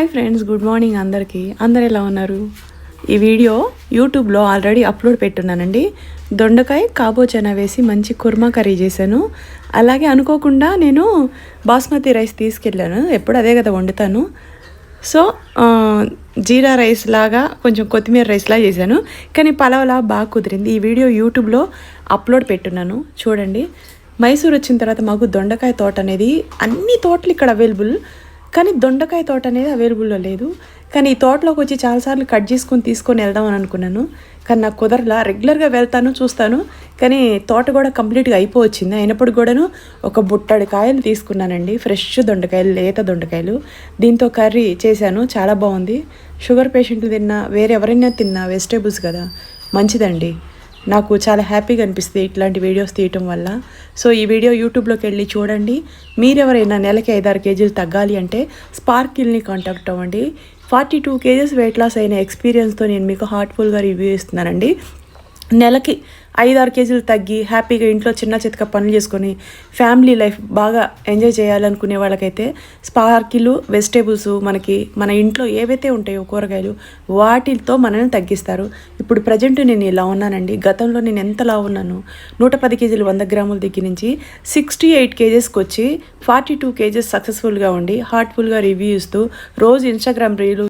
Hi friends, good morning అందరికీ. అందరు ఎలా ఉన్నారు? ఈ వీడియో యూట్యూబ్లో ఆల్రెడీ అప్లోడ్ పెట్టున్నానండి. దొండకాయ కాబోచనా వేసి మంచి కుర్మా కర్రీ చేశాను. అలాగే అనుకోకుండా నేను బాస్మతి రైస్ తీసుకెళ్ళాను. ఎప్పుడు అదే కదా వండుతాను. సో జీరా రైస్ లాగా కొంచెం కొత్తిమీర రైస్ లాగా చేశాను. కానీ పలావ్లా బాగా కుదిరింది. ఈ వీడియో యూట్యూబ్లో అప్లోడ్ పెట్టున్నాను, చూడండి. మైసూర్ వచ్చిన తర్వాత మాకు దొండకాయ తోట అనేది అన్ని తోటలు ఇక్కడ అవైలబుల్, కానీ దొండకాయ తోట అనేది అవైలబుల్లో లేదు. కానీ ఈ తోటలోకి వచ్చి చాలాసార్లు కట్ చేసుకొని తీసుకొని వెళ్దామని అనుకున్నాను, కానీ నాకు కుదరలా. రెగ్యులర్గా వెళ్తాను, చూస్తాను, కానీ తోట కూడా కంప్లీట్గా అయిపోవచ్చింది. అయినప్పుడు కూడాను ఒక బుట్టడి కాయలు తీసుకున్నానండి, ఫ్రెష్ దొండకాయలు, లేత దొండకాయలు. దీంతో కర్రీ చేశాను, చాలా బాగుంది. షుగర్ పేషెంట్లు తిన్నా, వేరే ఎవరైనా తిన్నా వెజిటేబుల్స్ కదా, మంచిదండి. నాకు చాలా హ్యాపీగా అనిపిస్తుంది ఇట్లాంటి వీడియోస్ తీయటం వల్ల. సో ఈ వీడియో యూట్యూబ్లోకి వెళ్ళి చూడండి. మీరెవరైనా నెలకి 5-6 కేజీలు తగ్గాలి అంటే స్పార్కిల్ని కాంటాక్ట్ అవ్వండి. 42 కేజెస్ వెయిట్ లాస్ అయిన ఎక్స్పీరియన్స్తో నేను మీకు హార్ట్ఫుల్గా రివ్యూ ఇస్తున్నానండి. నెలకి 5-6 కేజీలు తగ్గి హ్యాపీగా ఇంట్లో చిన్న చితక పనులు చేసుకొని ఫ్యామిలీ లైఫ్ బాగా ఎంజాయ్ చేయాలనుకునే వాళ్ళకైతే స్పార్కిలు, వెజిటేబుల్స్, మన ఇంట్లో ఏవైతే ఉంటాయో కూరగాయలు, వాటితో మనల్ని తగ్గిస్తారు. ఇప్పుడు ప్రజెంట్ నేను ఇలా ఉన్నానండి. గతంలో నేను ఎంత లావు ఉన్నాను, 110 కేజీలు 100 గ్రాముల దగ్గర నుంచి 68 కేజెస్కి వచ్చి 42 కేజెస్ సక్సెస్ఫుల్గా ఉండి హార్ట్ఫుల్గా రివ్యూ ఇస్తూ రోజు ఇన్స్టాగ్రామ్ రీలు